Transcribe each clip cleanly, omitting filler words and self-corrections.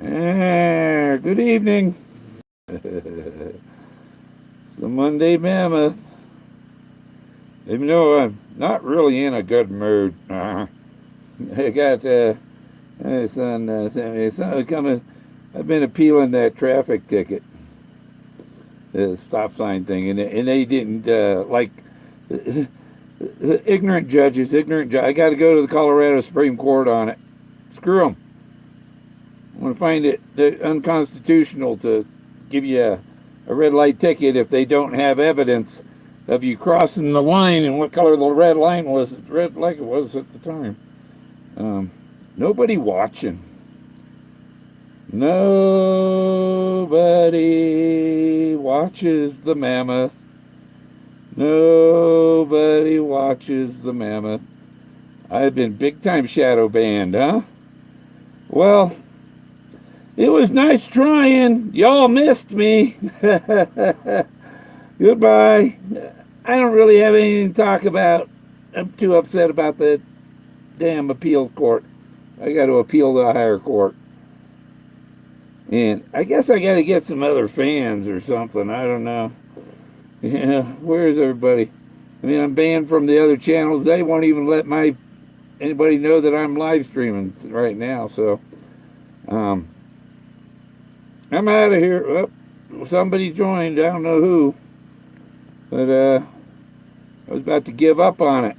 Good evening. It's a Monday Mammoth. Even though I'm not really in a good mood. I got son coming. I've been appealing that traffic ticket, the stop sign thing, and they didn't like ignorant judges. I got to go to the Colorado Supreme Court on it. Screw them. I'm going to find it unconstitutional to give you a red light ticket if they don't have evidence of you crossing the line and what color the red line was. It's red like it was at the time. Nobody watching. Nobody watches the Mammoth. Nobody watches the Mammoth. I've been big time shadow banned, huh? Well, it was nice trying. Y'all missed me. Goodbye. I don't really have anything to talk about. I'm too upset about the damn appeals court. I got to appeal to a higher court. And I guess I got to get some other fans or something. I don't know. Yeah, where's everybody? I mean, I'm banned from the other channels. They won't even let anybody know that I'm live streaming right now. So, I'm out of here. Well, somebody joined. I don't know who. But I was about to give up on it.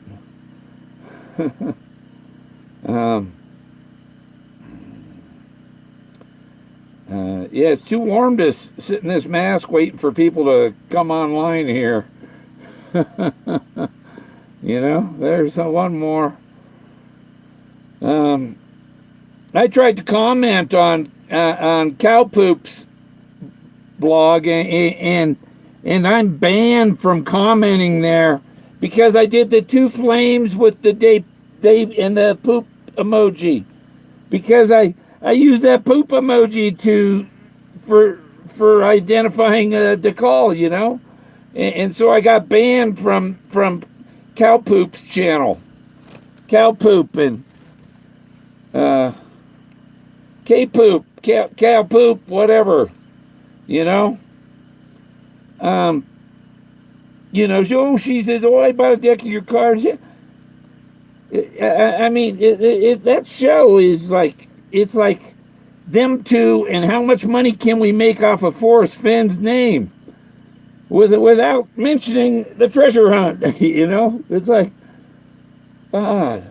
Yeah, it's too warm to sit in this mask waiting for people to come online here. There's one more. I tried to comment on Cow Poop's blog, and I'm banned from commenting there because I did the two flames with the Dave and the poop emoji, because I use that poop emoji for identifying the call, and so I got banned from Cow Poop's channel. Cow Poop and K Poop, cow poop, whatever, she says, "Oh, I bought a deck of your cars." Yeah. I mean, that show is like, it's like them two and how much money can we make off of Forrest Fenn's name without mentioning the treasure hunt. It's like, God.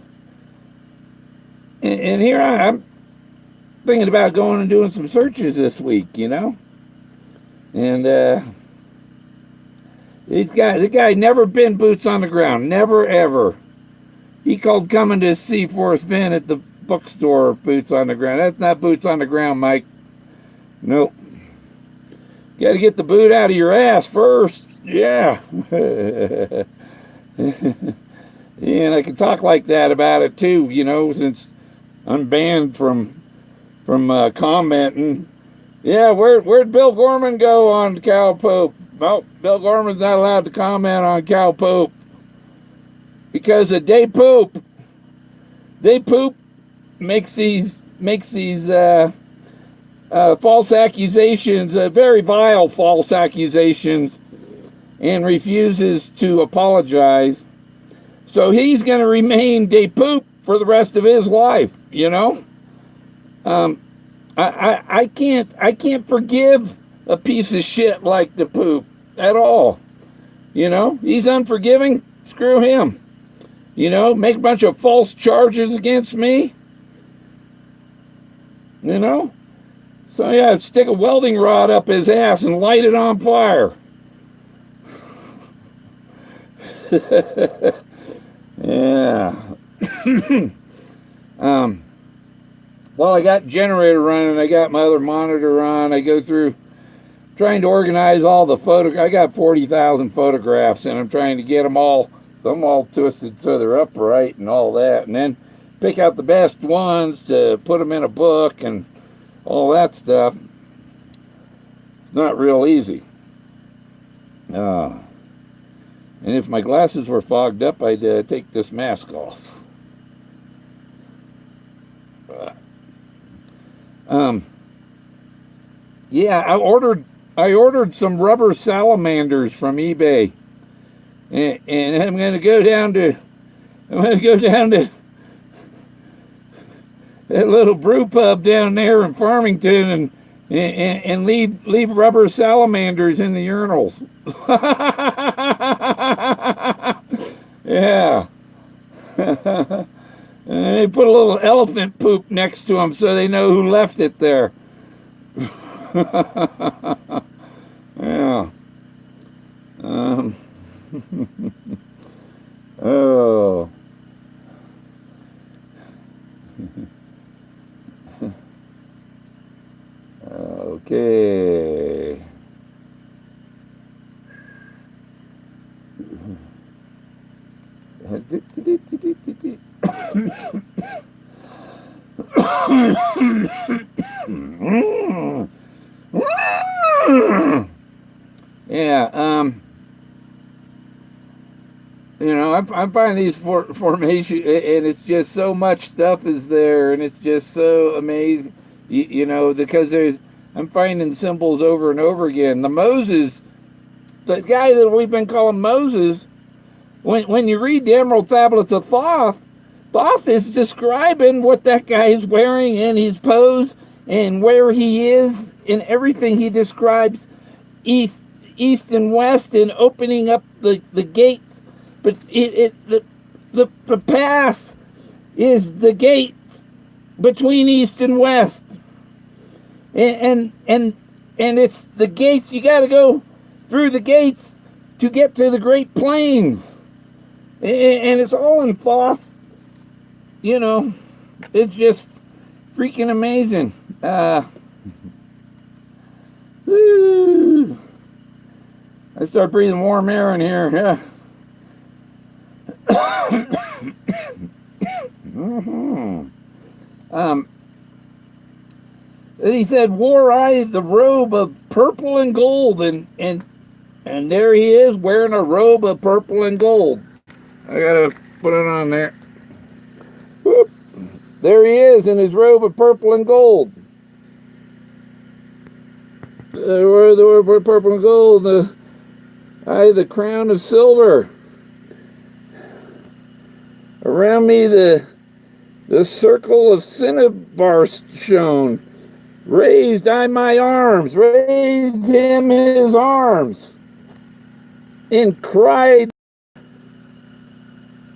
And here I'm thinking about going and doing some searches this week, and this guy never been boots on the ground, never ever. He called coming to see Forrest Fenn at the bookstore boots on the ground. That's not boots on the ground, Mike. Nope. Got to get the boot out of your ass first. Yeah. And I can talk like that about it too, since I'm banned from commenting. Yeah, where'd Bill Gorman go on cow poop? Well, Bill Gorman's not allowed to comment on cow poop because they poop. They poop makes these false accusations, very vile false accusations, and refuses to apologize. So he's going to remain de poop for the rest of his life, I can't forgive a piece of shit like the poop at all. He's unforgiving. Screw him. Make a bunch of false charges against me. So yeah, stick a welding rod up his ass and light it on fire. Yeah. Well, I got generator running. I got my other monitor on. I go through trying to organize all the I got 40,000 photographs, and I'm trying to get them all twisted so they're upright and all that, and then pick out the best ones to put them in a book and all that stuff. It's not real easy. And if my glasses were fogged up, I'd take this mask off. Yeah, I ordered some rubber salamanders from eBay, and I'm gonna go down to that little brew pub down there in Farmington and leave rubber salamanders in the urinals. Yeah. And they put a little elephant poop next to them so they know who left it there. Yeah. Um, oh. Okay. Yeah. I find these formation, and it's just so much stuff is there, and it's just so amazing. Because I'm finding symbols over and over again. The guy that we've been calling Moses, when you read the Emerald Tablets of Thoth, Thoth is describing what that guy is wearing and his pose and where he is and everything. He describes east and west and opening up the gates. But the path is the gate between east and west, and it's the gates. You got to go through the gates to get to the Great Plains, and it's all in Thoth. It's just freaking amazing. I start breathing warm air in here. Yeah. He said, "Wore I the robe of purple and gold," and there he is wearing a robe of purple and gold. I gotta put it on there. Whoop. There he is in his robe of purple and gold. The robe of purple and gold. The crown of silver. Around me the circle of cinnabar shone. Raised I my arms, raised him his arms, and cried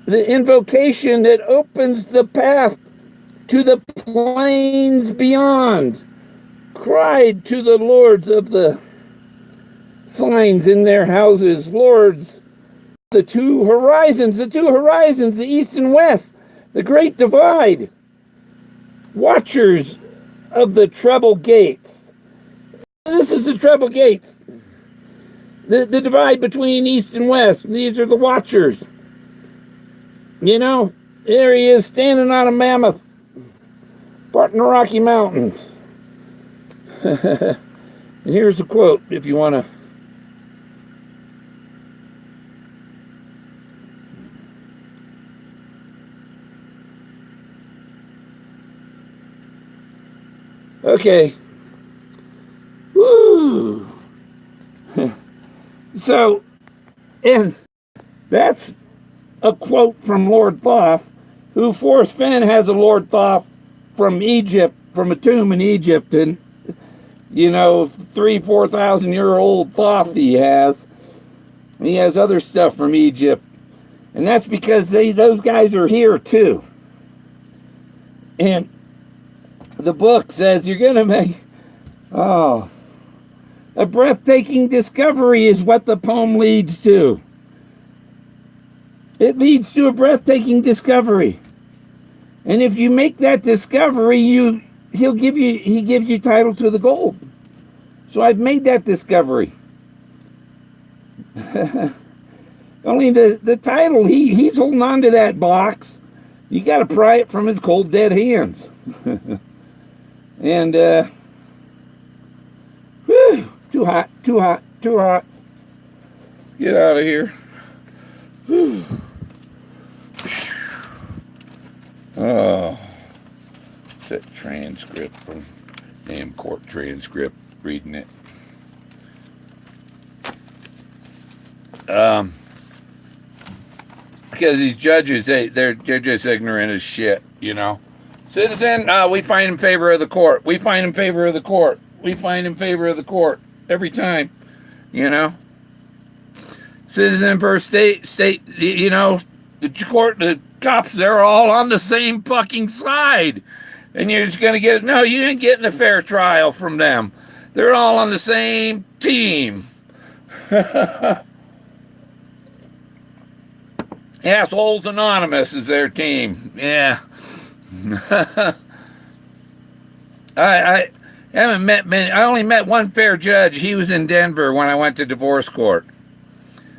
the invocation that opens the path to the plains beyond. Cried to the lords of the signs in their houses, lords, the two horizons, the east and west, the great divide, watchers of the treble gates. This is the treble gates, the divide between east and west. These are the watchers. There he is standing on a mammoth, part in the Rocky Mountains. And here's a quote if you want to. Okay. Woo. So, and that's a quote from Lord Thoth, who Forrest Fenn has a Lord Thoth from Egypt, from a tomb in Egypt, and 4,000 year old Thoth he has. He has other stuff from Egypt, and that's because those guys are here too. And the book says you're going to make, a breathtaking discovery is what the poem leads to. It leads to a breathtaking discovery. And if you make that discovery, he gives you title to the gold. So I've made that discovery. Only the title, he's holding on to that box. You got to pry it from his cold, dead hands. And, whew, too hot. Let's get out of here. Whew. Oh, set transcript from damn court transcript. reading it. Because these judges, they're just ignorant as shit, you know. Citizen, we find in favor of the court. We find in favor of the court. We find in favor of the court every time, you know. Citizen versus state, you know, the court, the cops, they're all on the same fucking side. And you're just going to get, no, you ain't getting a fair trial from them. They're all on the same team. Assholes Anonymous is their team. Yeah. I haven't met many. I only met one fair judge. He was in Denver when I went to divorce court.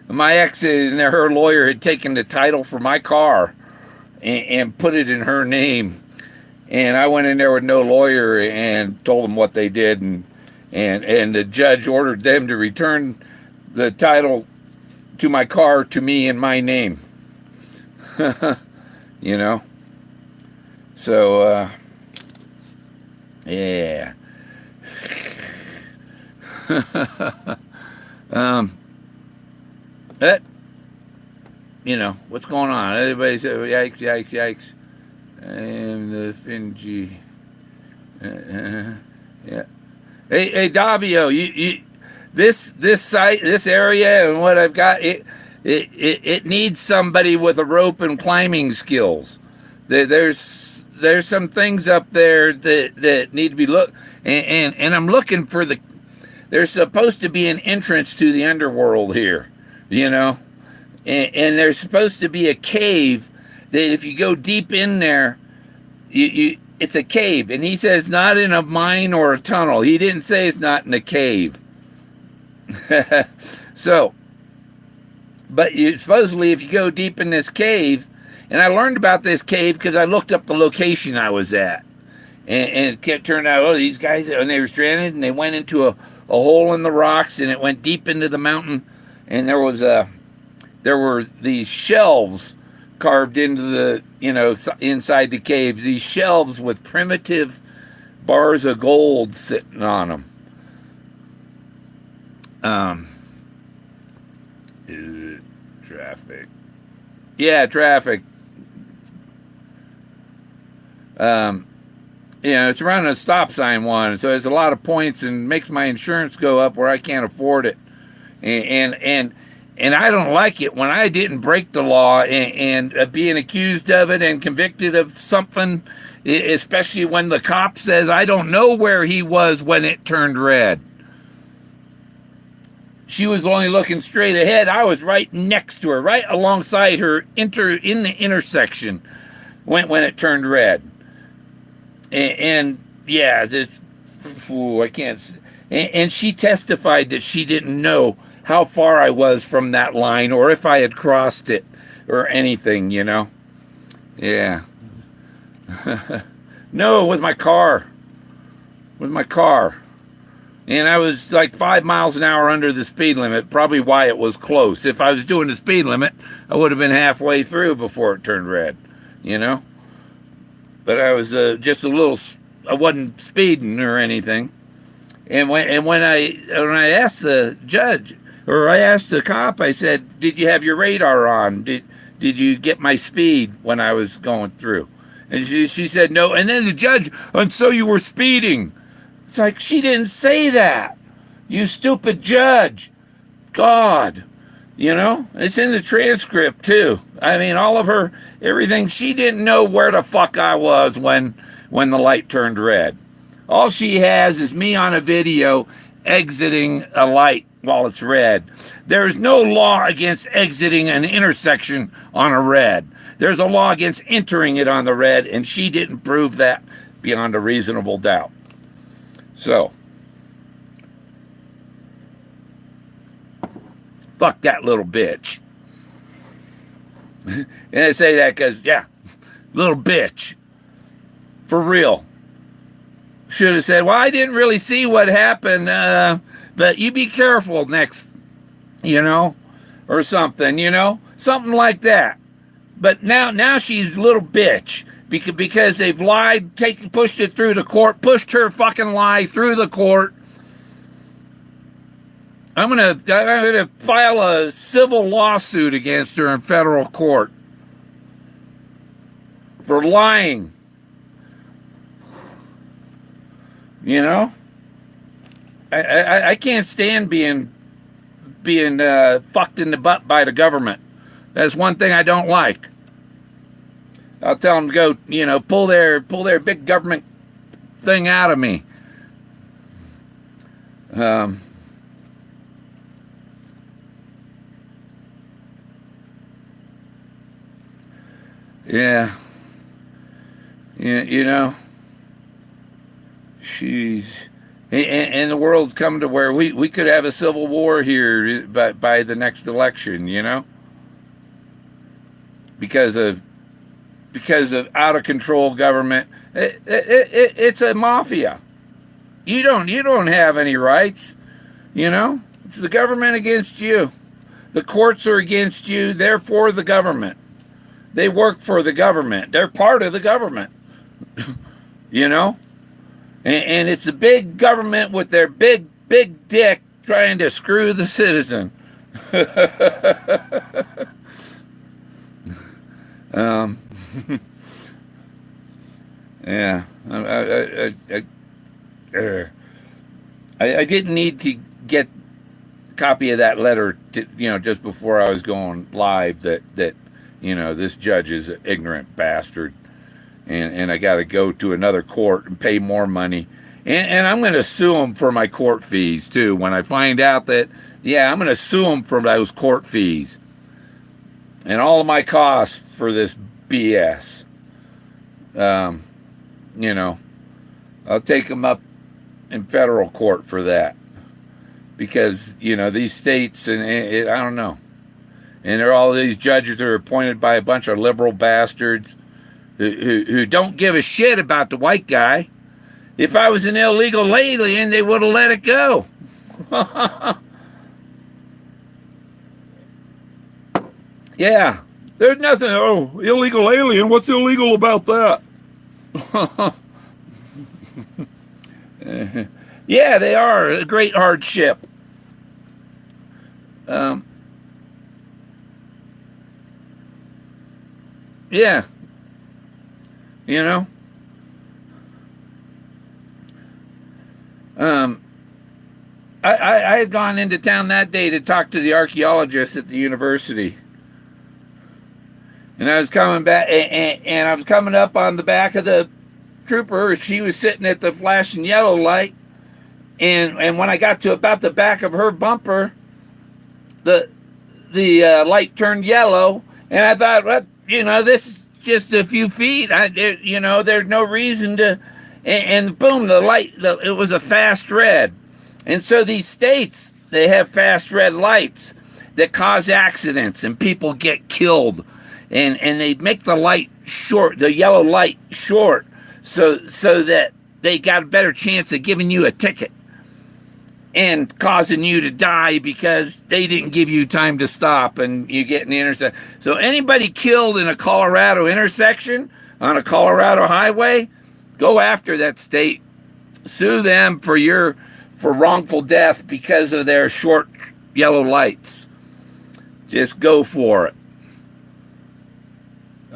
My ex and her lawyer had taken the title for my car and put it in her name. And I went in there with no lawyer and told them what they did. And the judge ordered them to return the title to my car to me in my name. You know? So, yeah. That, you know, what's going on? Everybody said, yikes, yikes, yikes. And the Finji. Yeah. Hey, Davio, you this site, this area, and what I've got, it needs somebody with a rope and climbing skills. There's some things up there that need to be looked, and I'm looking for there's supposed to be an entrance to the underworld here, you know, and there's supposed to be a cave that if you go deep in there, it's a cave. And he says not in a mine or a tunnel. He didn't say it's not in a cave. So, but supposedly if you go deep in this cave, and I learned about this cave because I looked up the location I was at. And it turned out, these guys, when they were stranded, and they went into a hole in the rocks, and it went deep into the mountain, and there were these shelves carved into the, you know, inside the caves, these shelves with primitive bars of gold sitting on them. Traffic. Yeah, traffic. You know, it's around a stop sign one, so there's a lot of points and makes my insurance go up where I can't afford it. And I don't like it when I didn't break the law and being accused of it and convicted of something, especially when the cop says, I don't know where he was when it turned red. She was only looking straight ahead. I was right next to her, right alongside her in the intersection when it turned red. And yeah, this, I can't. And she testified that she didn't know how far I was from that line or if I had crossed it or anything, you know. Yeah. No, with my car. With my car. And I was like 5 miles an hour under the speed limit, probably why it was close. If I was doing the speed limit, I would have been halfway through before it turned red, you know. But I was just a little, I wasn't speeding or anything. And when I asked the judge, or I asked the cop, I said, did you have your radar on? Did you get my speed when I was going through? And she said no. And then the judge, and so you were speeding. It's like, she didn't say that. You stupid judge. God. You know, it's in the transcript too. I mean, all of her, everything. She didn't know where the fuck I was when the light turned red. All she has is me on a video exiting a light while it's red. There's no law against exiting an intersection on a red. There's a law against entering it on the red, and she didn't prove that beyond a reasonable doubt. So, fuck that little bitch. And I say that because, yeah, little bitch. For real. Should have said, well, I didn't really see what happened, but you be careful next, you know, or something, you know, something like that. But now she's a little bitch because they've lied, pushed it through the court, pushed her fucking lie through the court, I'm gonna file a civil lawsuit against her in federal court for lying. You know, I can't stand being fucked in the butt by the government. That's one thing I don't like. I'll tell them to go, pull their big government thing out of me. Yeah. She's, and the world's come to where we could have a civil war here by the next election, because of out of control government. It's a mafia. You don't have any rights, It's the government against you. The courts are against you. They're for the government. They work for the government. They're part of the government. And it's the big government with their big dick trying to screw the citizen. Yeah. I didn't need to get a copy of that letter just before I was going live that this judge is an ignorant bastard, and I got to go to another court and pay more money, and I'm going to sue him for my court fees too. When I find out that, I'm going to sue him for those court fees and all of my costs for this BS. I'll take him up in federal court for that, because these states and I don't know. And there are all these judges that are appointed by a bunch of liberal bastards who don't give a shit about the white guy. If I was an illegal alien, they would have let it go. Yeah. There's nothing, illegal alien, what's illegal about that? Yeah, they are a great hardship. Yeah. I had gone into town that day to talk to the archaeologist at the university. And I was coming back, and I was coming up on the back of the trooper. She was sitting at the flashing yellow light. And when I got to about the back of her bumper, the light turned yellow. And I thought, well, this is just a few feet. There's no reason to. And boom, the light, it was a fast red. And so these states, they have fast red lights that cause accidents and people get killed. And they make the light short, the yellow light short, so that they got a better chance of giving you a ticket and causing you to die because they didn't give you time to stop and you get in the intersection. So anybody killed in a Colorado intersection on a Colorado highway, go after that state, sue them for wrongful death because of their short yellow lights. Just go for it.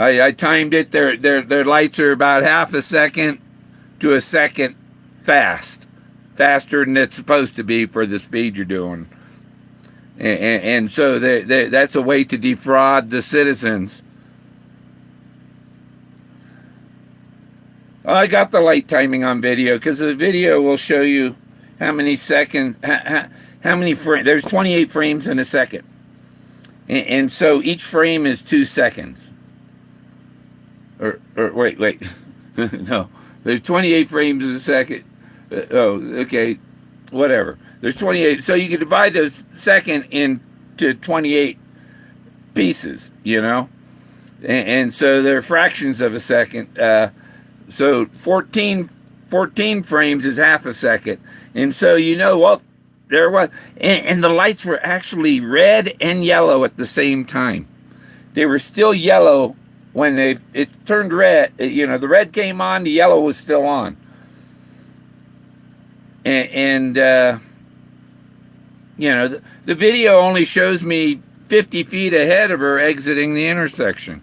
I timed it. Their lights are about half a second to a second faster than it's supposed to be for the speed you're doing. And so that's a way to defraud the citizens. I got the light timing on video because the video will show you how many seconds, how many frames. There's 28 frames in a second. And so each frame is 2 seconds. Or wait. No, there's 28 frames in a second. Okay, whatever. There's 28. So you can divide the second into 28 pieces, and so they're fractions of a second. So 14 frames is half a second. And so, well, there was, and the lights were actually red and yellow at the same time. They were still yellow when it turned red. The red came on, the yellow was still on. And The video only shows me 50 feet ahead of her exiting the intersection.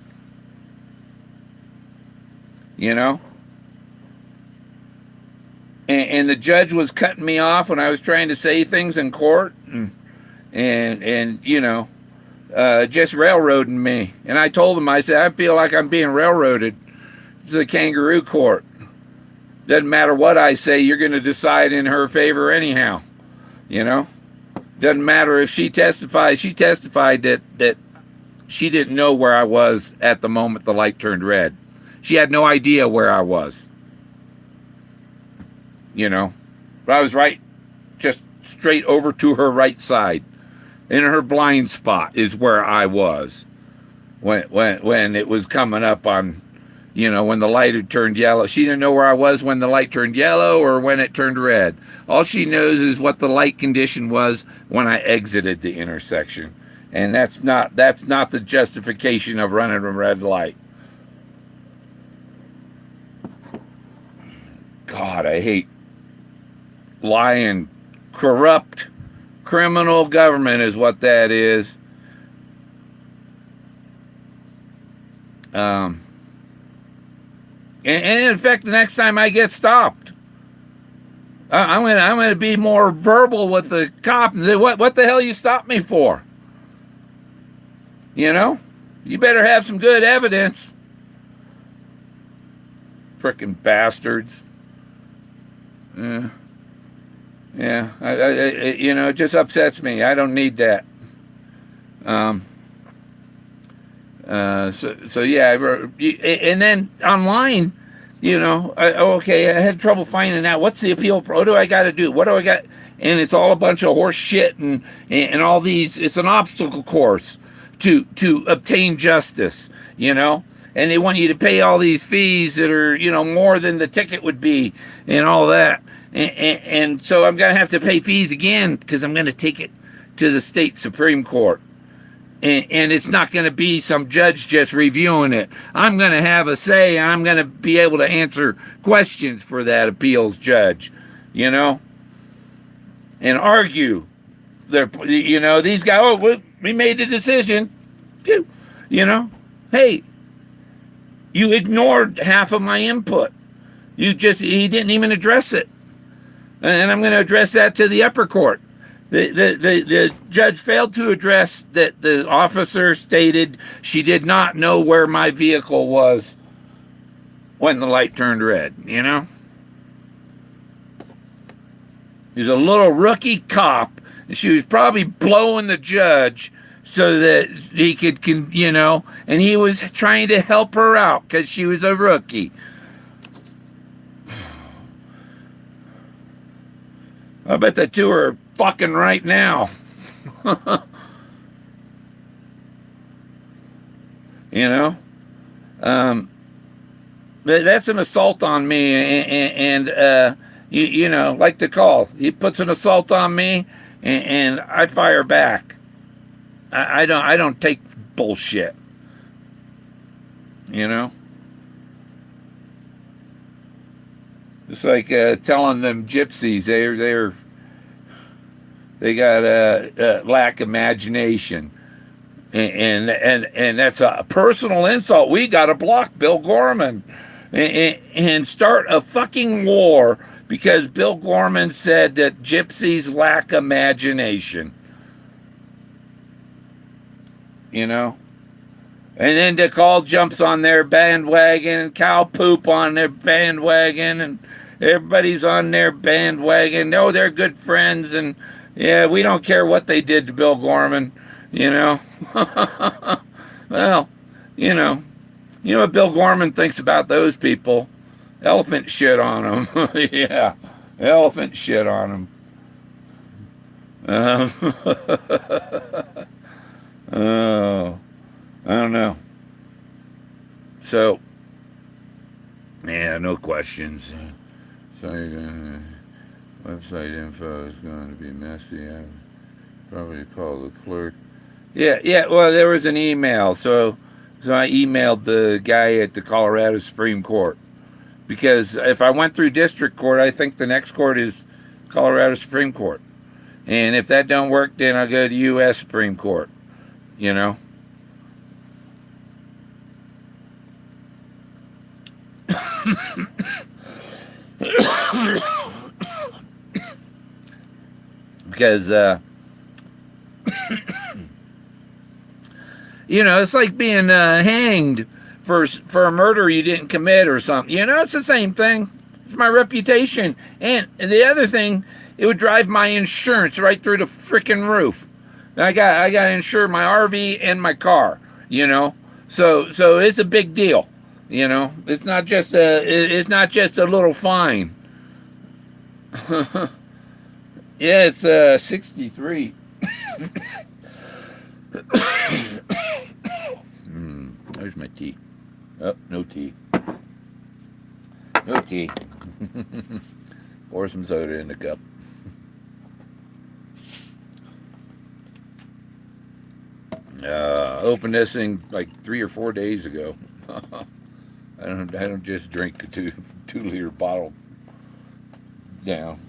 And the judge was cutting me off when I was trying to say things in court, and just railroading me. And I told him, I said, I feel like I'm being railroaded. This is a kangaroo court. Doesn't matter what I say, you're going to decide in her favor anyhow. Doesn't matter if she testifies. She testified that she didn't know where I was at the moment the light turned red. She had no idea where I was. But I was right, just straight over to her right side. In her blind spot is where I was when it was coming up on, when the light had turned yellow. She didn't know where I was when the light turned yellow or when it turned red. All she knows is what the light condition was when I exited the intersection. And that's not the justification of running a red light. God, I hate lying, corrupt, criminal government is what that is. And in fact, the next time I get stopped, I'm gonna be more verbal with the cop and say, what the hell you stopped me for? You better have some good evidence. Frickin' bastards. Yeah, it just upsets me. I don't need that. So yeah, and then online, I had trouble finding out what's the appeal. What do I got to do? What do I got? And it's all a bunch of horse shit and all these. It's an obstacle course to obtain justice, and they want you to pay all these fees that are more than the ticket would be and all that. And so I'm going to have to pay fees again because I'm going to take it to the state Supreme Court. And it's not going to be some judge just reviewing it. I'm going to have a say, and I'm going to be able to answer questions for that appeals judge, and argue. These guys, we made the decision. Hey, you ignored half of my input. He didn't even address it. And I'm going to address that to the upper court. The judge failed to address that the officer stated she did not know where my vehicle was when the light turned red, He's a little rookie cop, and she was probably blowing the judge so that he could, and he was trying to help her out because she was a rookie. I bet the two are fucking right now. That's an assault on me, and like the call. He puts an assault on me, and I fire back. I don't take bullshit. It's like telling them gypsies they got a lack of imagination, and that's a personal insult. We got to block Bill Gorman and start a fucking war because Bill Gorman said that gypsies lack imagination. And then DeCall jumps on their bandwagon, and cow poop on their bandwagon, and everybody's on their bandwagon. No, they're good friends, and yeah, we don't care what they did to Bill Gorman, Well, you know what Bill Gorman thinks about those people? Elephant shit on them. Yeah, elephant shit on them. Oh. I don't know. So, yeah, no questions. So website info is going to be messy. I probably call the clerk. Yeah. Well, there was an email, so I emailed the guy at the Colorado Supreme Court because if I went through district court, I think the next court is Colorado Supreme Court. And if that don't work, then I'll go to the U.S. Supreme Court, you know. Because, you know, it's like being hanged for a murder you didn't commit or something. You know, it's the same thing. It's my reputation. And the other thing, it would drive my insurance right through the freaking roof. I got to insure my RV and my car, you know. So it's a big deal, you know. It's not just a little fine. Yeah, it's 63. There's my tea. Oh, no tea. No tea. Pour some soda in the cup. Opened this thing like 3 or 4 days ago. I don't just drink a 2-liter bottle down.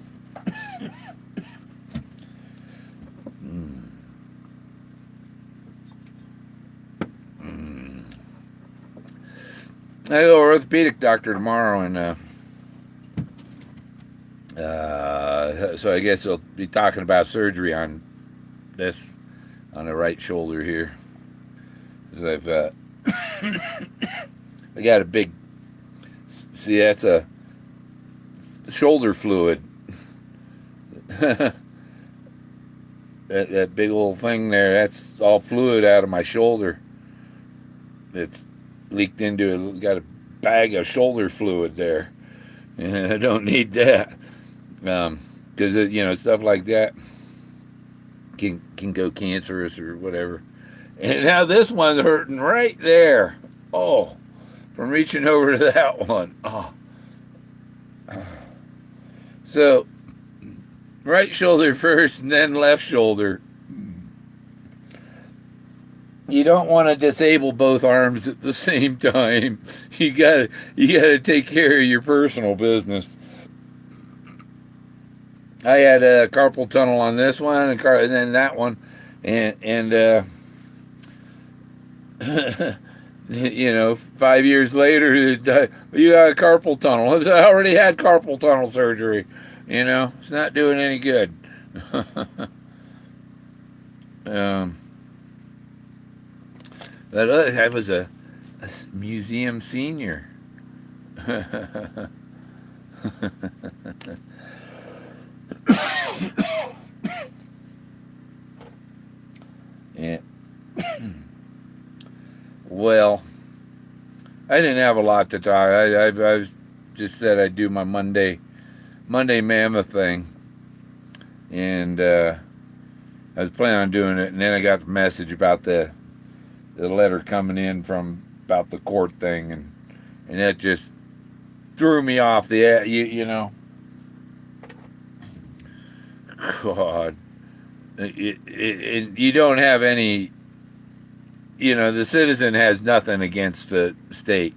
I go to an orthopedic doctor tomorrow, and so I guess I'll be talking about surgery on this, on the right shoulder here. Because I got a big, see, that's a shoulder fluid. that big old thing there, that's all fluid out of my shoulder. It's leaked into it. Got a bag of shoulder fluid there, and I don't need that, because you know, stuff like that can go cancerous or whatever. And now this one's hurting right there. Oh, from reaching over to that one. Oh, so right shoulder first, and then left shoulder. You don't want to disable both arms at the same time. You gotta take care of your personal business. I had a carpal tunnel on this one, and then that one, and you know, 5 years later, you got a carpal tunnel. I already had carpal tunnel surgery. You know, it's not doing any good. But I was a museum senior. Yeah. Well, I didn't have a lot to talk. I just said I'd do my Monday Mammoth thing, and I was planning on doing it, and then I got the message about the letter coming in from about the court thing, and that just threw me off the, you know. God, you don't have any, you know, the citizen has nothing against the state,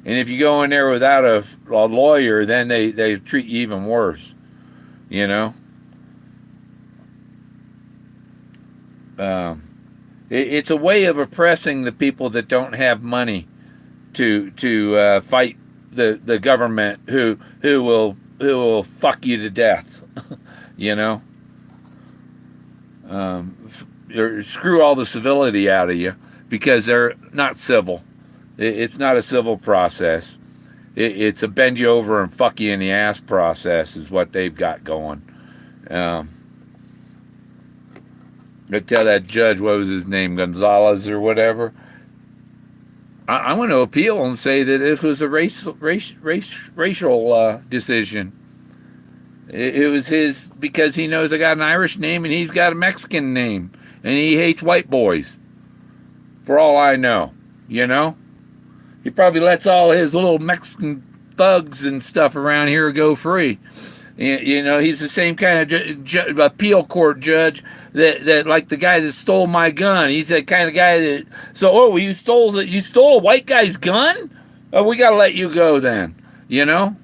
and if you go in there without a lawyer, then they treat you even worse, you know. It's a way of oppressing the people that don't have money to fight the government who will fuck you to death, you know. Screw all the civility out of you because they're not civil. It's not a civil process. It's a bend you over and fuck you in the ass process is what they've got going. I tell that judge, what was his name, Gonzalez or whatever, I'm going to appeal and say that this was a racial decision. It was his, because he knows I got an Irish name and he's got a Mexican name, and he hates white boys. For all I know, you know, he probably lets all his little Mexican thugs and stuff around here go free. You know, he's the same kind of appeal court judge that like the guy that stole my gun. He's that kind of guy that, so, you stole a white guy's gun? Oh, we got to let you go then, you know?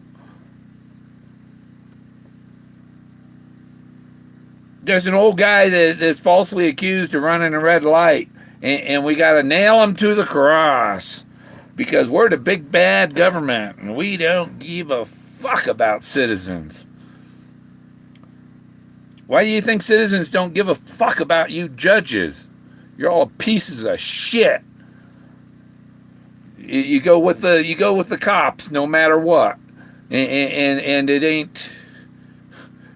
there's an old guy that's falsely accused of running a red light, and we got to nail him to the cross because we're the big bad government and we don't give a fuck about citizens. Why do you think citizens don't give a fuck about you judges? You're all pieces of shit. You go with the cops no matter what, and it ain't.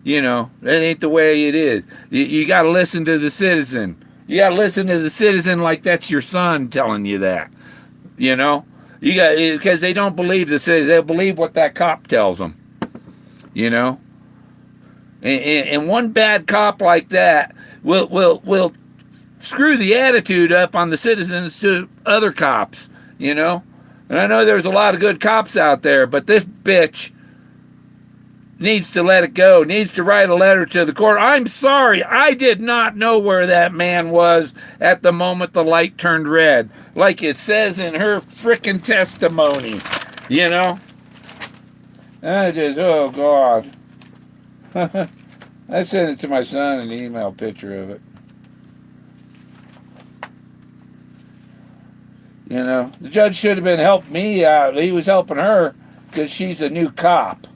That ain't the way it is. You got to listen to the citizen. You got to listen to the citizen like that's your son telling you that. You got because they don't believe the citizen. They'll believe what that cop tells them. And one bad cop like that will screw the attitude up on the citizens to other cops. And I know there's a lot of good cops out there, but this bitch needs to let it go, needs to write a letter to the court. I'm sorry, I did not know where that man was at the moment the light turned red, like it says in her frickin' testimony, I just, oh God. I sent it to my son, an email picture of it. The judge should have been helping me out. He was helping her because she's a new cop.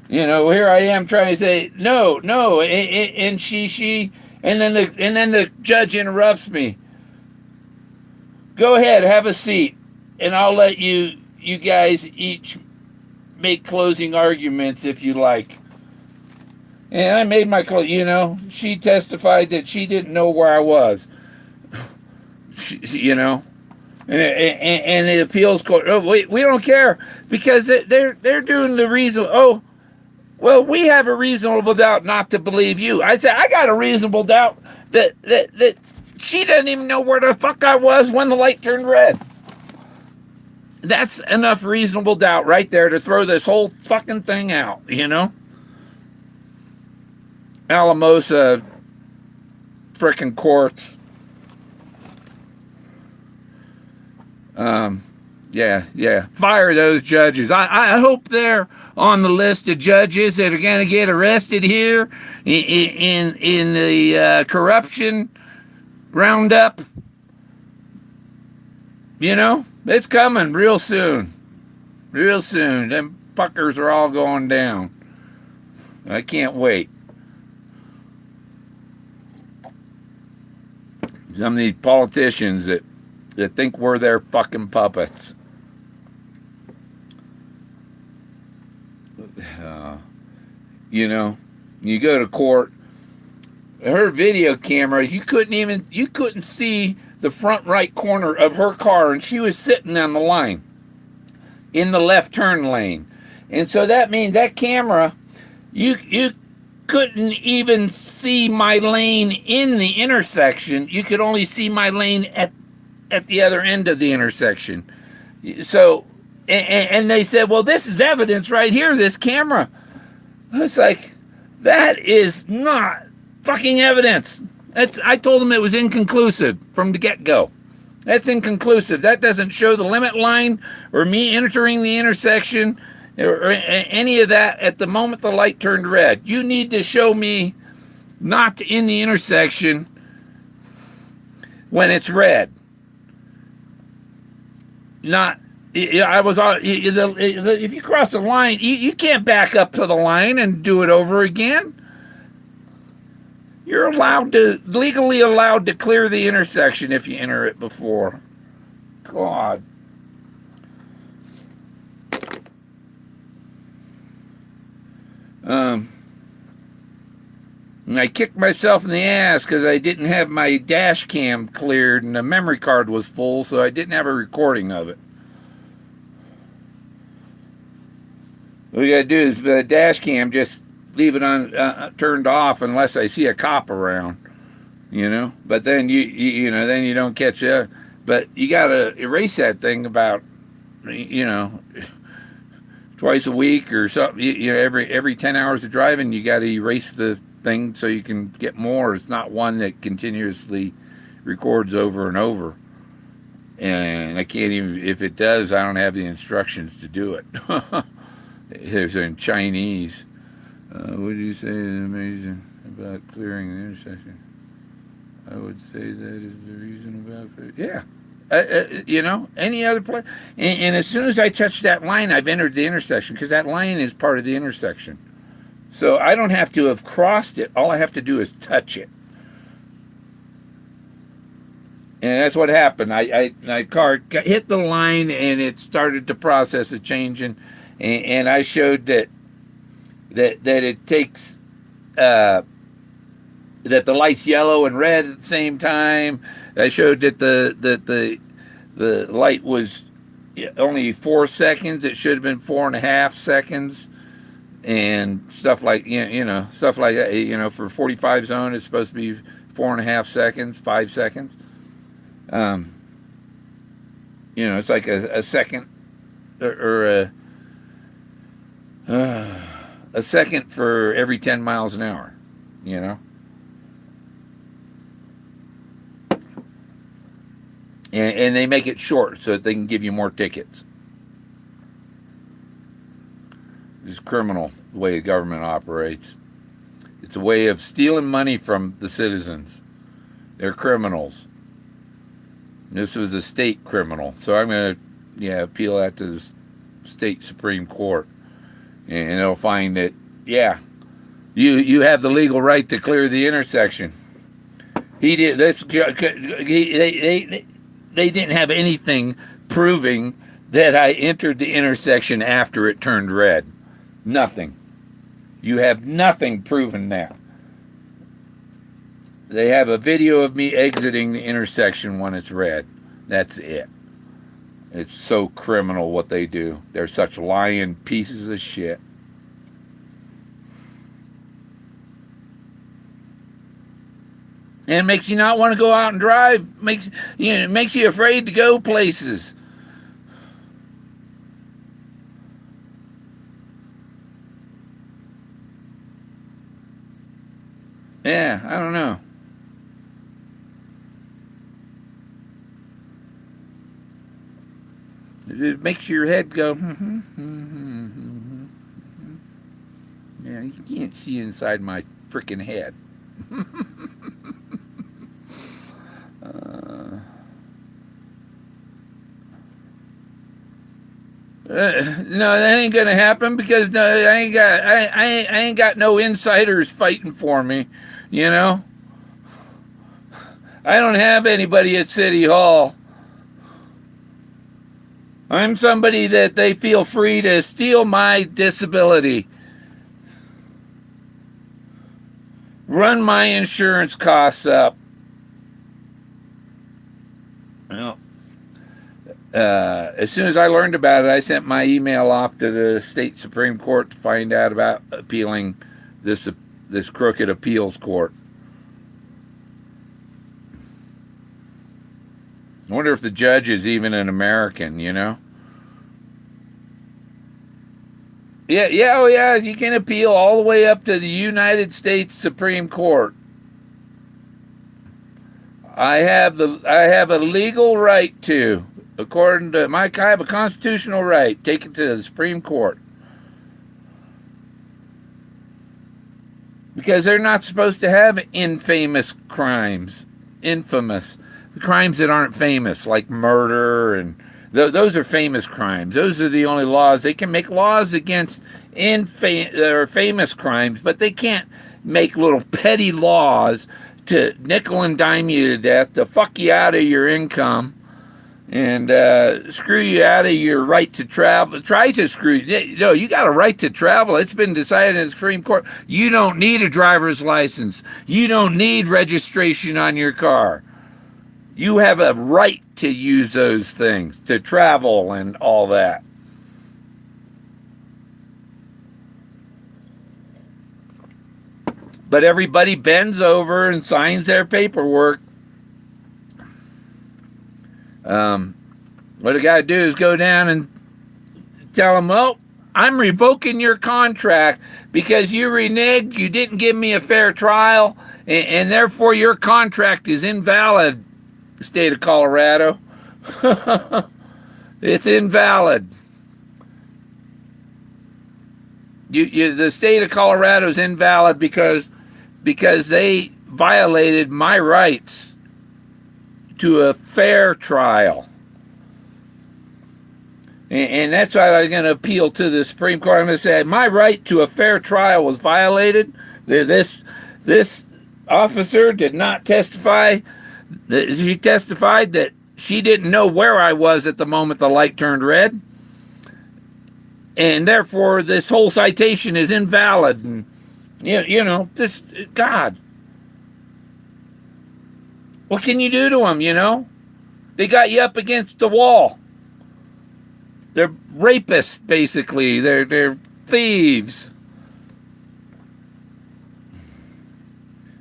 Here I am trying to say no, and she, and then the judge interrupts me. Go ahead, have a seat, and I'll let you guys each make closing arguments if you like. And I made my she testified that she didn't know where I was. And the appeals court. Oh, we don't care because they're doing the reason. Oh, well, we have a reasonable doubt not to believe you. I said I got a reasonable doubt that she doesn't even know where the fuck I was when the light turned red. That's enough reasonable doubt right there to throw this whole fucking thing out, Alamosa frickin' courts. Yeah. Fire those judges. I hope they're on the list of judges that are going to get arrested here in the corruption roundup. It's coming real soon. Real soon. Them fuckers are all going down. I can't wait. Some of these politicians that think we're their fucking puppets. You go to court, her video camera, you couldn't see the front right corner of her car, and she was sitting on the line in the left turn lane. And so that means that camera, you couldn't even see my lane in the intersection. You could only see my lane at the other end of the intersection. So, and they said, well, this is evidence right here, this camera. It's like, that is not fucking evidence. I told them it was inconclusive from the get-go. That's inconclusive. That doesn't show the limit line or me entering the intersection or any of that at the moment the light turned red. You need to show me not in the intersection when it's red. Not, I was on, if you cross the line, you can't back up to the line and do it over again. You're legally allowed to clear the intersection if you enter it before. God. I kicked myself in the ass because I didn't have my dash cam cleared and the memory card was full, so I didn't have a recording of it. What you gotta do is the dash cam, just leave it on turned off unless I see a cop around, But then then you don't catch up. But you gotta erase that thing about, twice a week or something. Every 10 hours of driving, you gotta erase the thing so you can get more. It's not one that continuously records over and over. And I can't even, if it does, I don't have the instructions to do it. There's in Chinese. What do you say is amazing about clearing the intersection? I would say that is the reason about, yeah. Any other place. And as soon as I touch that line, I've entered the intersection, because that line is part of the intersection. So I don't have to have crossed it. All I have to do is touch it. And that's what happened. My car hit the line, and it started to process a change, and I showed that it takes that the light's yellow and red at the same time. I showed that the light was only 4 seconds. It should have been 4.5 seconds, and stuff like stuff like that. For 45 zone, it's supposed to be 4.5 seconds, 5 seconds. It's like a second or a second for every 10 miles an hour. And they make it short so that they can give you more tickets. It's criminal the way the government operates. It's a way of stealing money from the citizens. They're criminals. This was a state criminal, so I'm going to appeal that to the state Supreme Court, and they'll find that you have the legal right to clear the intersection. He did this. They didn't have anything proving that I entered the intersection after it turned red. Nothing. You have nothing proving that. They have a video of me exiting the intersection when it's red. That's it. It's so criminal what they do. They're such lying pieces of shit. And it makes you not want to go out and drive. It makes you afraid to go places. Yeah, I don't know. It makes your head go, Yeah, you can't see inside my freaking head. No, that ain't gonna happen, because I ain't got no insiders fighting for me. I don't have anybody at City Hall. I'm somebody that they feel free to steal my disability, run my insurance costs up. Well, as soon as I learned about it, I sent my email off to the state Supreme Court to find out about appealing this crooked appeals court. I wonder if the judge is even an American, Yeah, oh yeah, you can appeal all the way up to the United States Supreme Court. I have a legal right to, according to I have a constitutional right, take it to the Supreme Court. Because they're not supposed to have infamous crimes. Infamous. Crimes that aren't famous, like murder, and those are famous crimes. Those are the only laws. They can make laws against famous crimes, but they can't make little petty laws to nickel and dime you to death, to fuck you out of your income, and screw you out of your right to travel. Try to screw you. No, you got a right to travel. It's been decided in the Supreme Court. You don't need a driver's license. You don't need registration on your car. You have a right to use those things, to travel and all that. But everybody bends over and signs their paperwork. What I got to do is go down and tell them, well, I'm revoking your contract because you reneged, you didn't give me a fair trial, and therefore your contract is invalid, state of Colorado. It's invalid. The state of Colorado is invalid because they violated my rights to a fair trial. And that's why I'm going to appeal to the Supreme Court. I'm going to say my right to a fair trial was violated. This officer did not testify. She testified that she didn't know where I was at the moment the light turned red. And therefore, this whole citation is invalid. And, just, God. What can you do to them, They got you up against the wall. They're rapists, basically. They're thieves.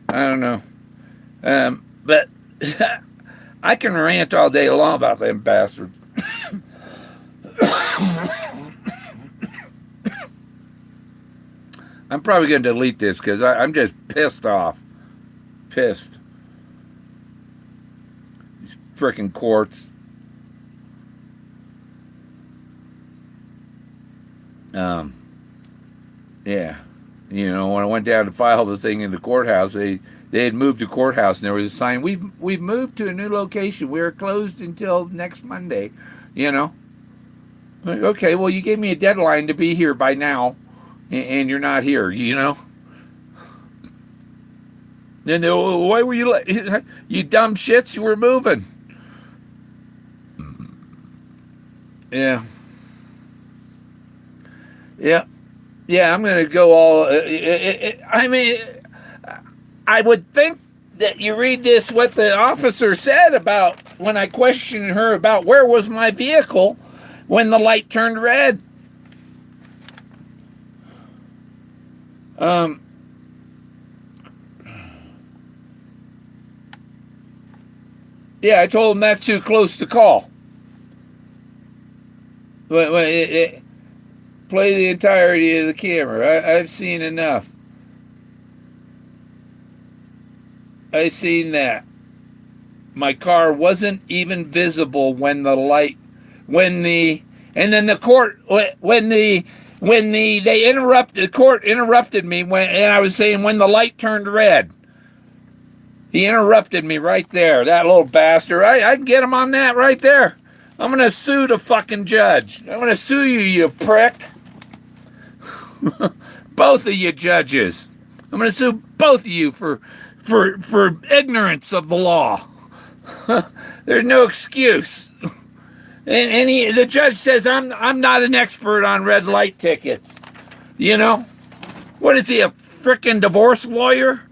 I don't know. But I can rant all day long about them bastards. I'm probably going to delete this because I'm just pissed off. Pissed. These frickin' courts. Yeah. When I went down to file the thing in the courthouse, they had moved the courthouse and there was a sign, we've moved to a new location. We are closed until next Monday, Okay, well, you gave me a deadline to be here by now, and you're not here, Then why were you late? You dumb shits, you were moving. Yeah. Yeah. Yeah, I'm going to go all... I would think that you read this, what the officer said about when I questioned her about where was my vehicle when the light turned red. Yeah, I told him that's too close to call. But play the entirety of the camera. I've seen enough. I seen that. My car wasn't even visible when the light, they interrupted, the court interrupted me and I was saying when the light turned red. He interrupted me right there, that little bastard. I can get him on that right there. I'm going to sue the fucking judge. I'm going to sue you, you prick. Both of you judges. I'm going to sue both of you for ignorance of the law. There's no excuse. And the judge says I'm not an expert on red light tickets. What is he, a frickin' divorce lawyer?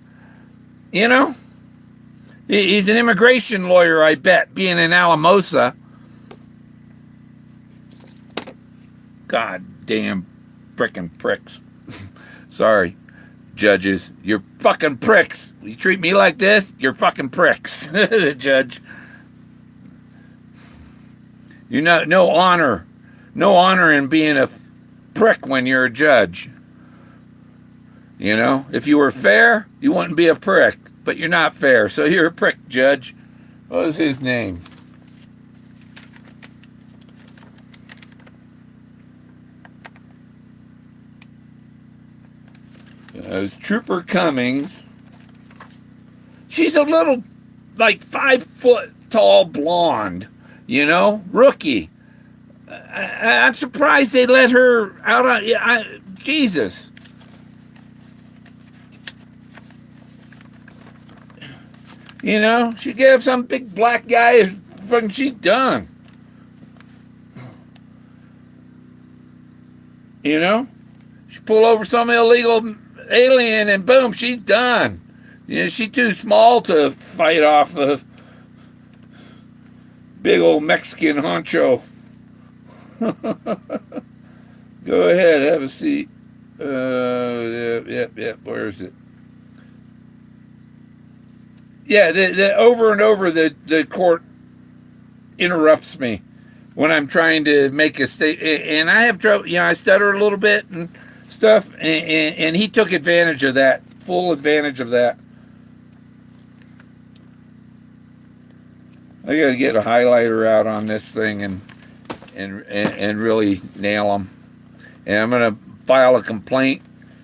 He's an immigration lawyer, I bet, being in Alamosa. God damn frickin' pricks. Sorry, judges. You're fucking pricks. You treat me like this, you're fucking pricks. The judge. No honor. No honor in being a prick when you're a judge. If you were fair, you wouldn't be a prick. But you're not fair, so you're a prick, judge. What was his name? It was Trooper Cummings. She's a little, 5 foot tall blonde, rookie. I'm surprised they let her out on, Jesus. She gave some big black guy fucking, she's done. She pull over some illegal alien and boom, she's done. She's too small to fight off a big old Mexican honcho. Go ahead, have a seat. Yep, where is it? Yeah, the over and over the court interrupts me when I'm trying to make a statement, and I have trouble. I stutter a little bit and stuff, and he took advantage of that, full advantage of that. I got to get a highlighter out on this thing and really nail them. And I'm going to file a complaint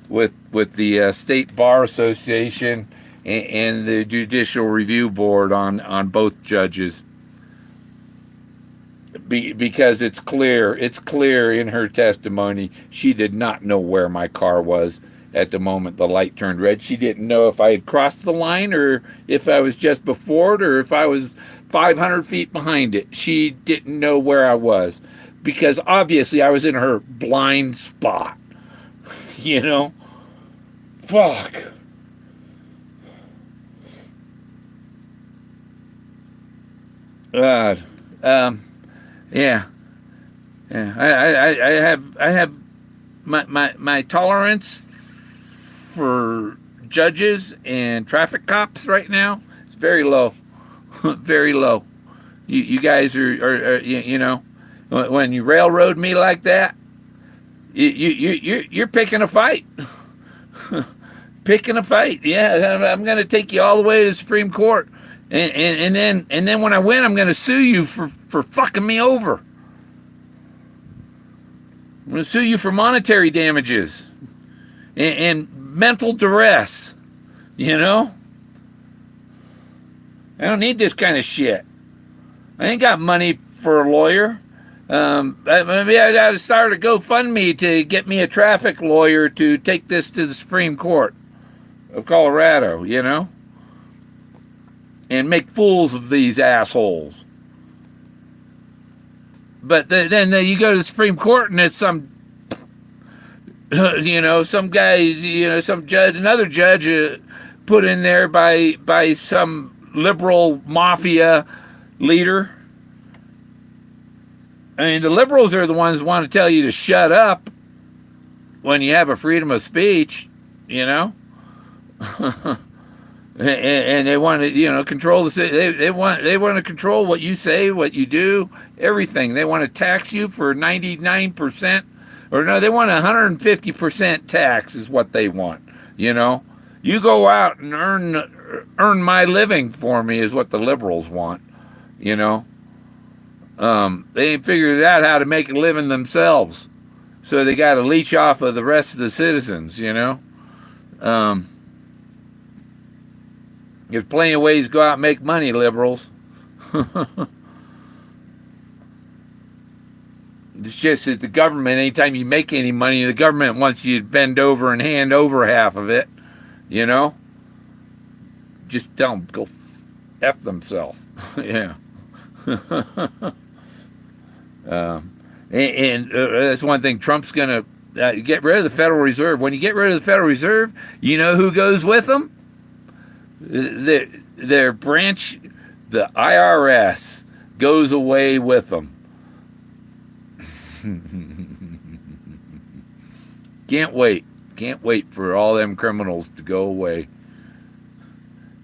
with the State Bar Association and the Judicial Review Board on both judges. Because it's clear in her testimony she did not know where my car was at the moment the light turned red. She didn't know if I had crossed the line or if I was just before it or if I was 500 feet behind it. She didn't know where I was because obviously I was in her blind spot. You know? Fuck. God. Yeah. I have my tolerance for judges and traffic cops right now is very low. Very low. You guys are you know, when you railroad me like that, you're picking a fight. Picking a fight. Yeah, I'm going to take you all the way to the Supreme Court. And then when I win, I'm going to sue you for fucking me over. I'm going to sue you for monetary damages and mental duress. You know? I don't need this kind of shit. I ain't got money for a lawyer. Maybe I ought to start a GoFundMe to get me a traffic lawyer to take this to the Supreme Court of Colorado, you know? And make fools of these assholes. But then you go to the Supreme Court and it's some, you know, some guy, you know, some judge, another judge put in there by some liberal mafia leader. I mean, the liberals are the ones who want to tell you to shut up when you have a freedom of speech, you know? and they want to, you know, control the city. They want to control what you say, what you do, everything. They want to tax you for 99%, or no, they want 150% tax is what they want. You know, you go out and earn my living for me is what the liberals want. You know, they ain't figured out how to make a living themselves, so they got to leech off of the rest of the citizens. You know. There's plenty of ways to go out and make money, liberals. It's just that the government, anytime you make any money, the government wants you to bend over and hand over half of it, you know? Just tell them, go F themselves. Yeah. And that's one thing, Trump's going to get rid of the Federal Reserve. When you get rid of the Federal Reserve, you know who goes with them? Their branch, the IRS, goes away with them. Can't wait for all them criminals to go away.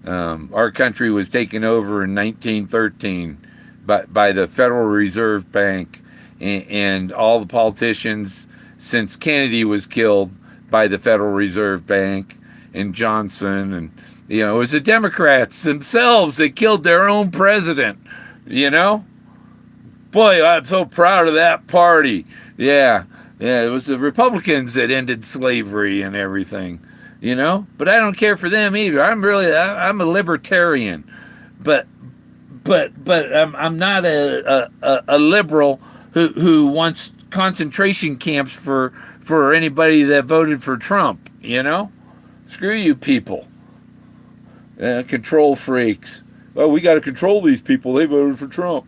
Our country was taken over in 1913 by the Federal Reserve Bank and all the politicians since Kennedy was killed by the Federal Reserve Bank and Johnson, and you know, it was the Democrats themselves that killed their own president, you know? Boy, I'm so proud of that party. Yeah, it was the Republicans that ended slavery and everything, you know? But I don't care for them either. I'm a libertarian. But I'm not a liberal who wants concentration camps for anybody that voted for Trump, you know? Screw you people. Control freaks. Well, we got to control these people. They voted for Trump.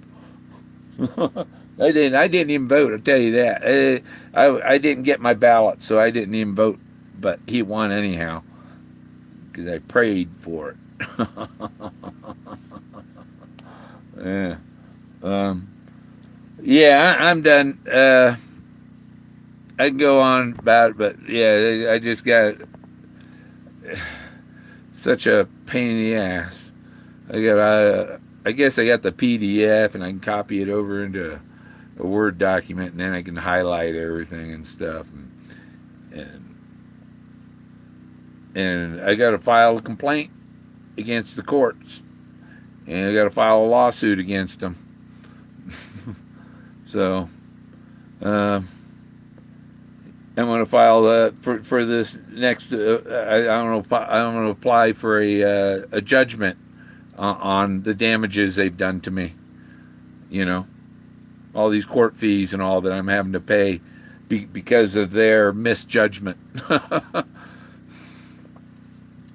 I didn't even vote. I'll tell you that. I didn't get my ballot, so I didn't even vote. But he won anyhow because I prayed for it. Yeah. Yeah, I'm done. I can go on about it, but yeah, I just got such a pain in the ass. I guess I got the PDF and I can copy it over into a Word document and then I can highlight everything and stuff. And I got to file a complaint against the courts. and I got to file a lawsuit against them. So I'm going to file for this next. I'm going to apply for a judgment on the damages they've done to me. You know, all these court fees and all that I'm having to pay because of their misjudgment.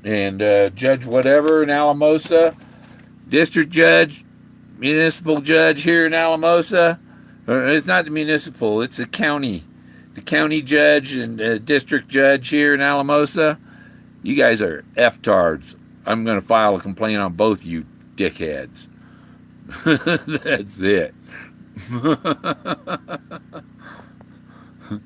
And Judge whatever in Alamosa, district judge, municipal judge here in Alamosa. It's not the municipal, it's the county. The county judge and district judge here in Alamosa. You guys are F-tards. I'm going to file a complaint on both you dickheads. That's it.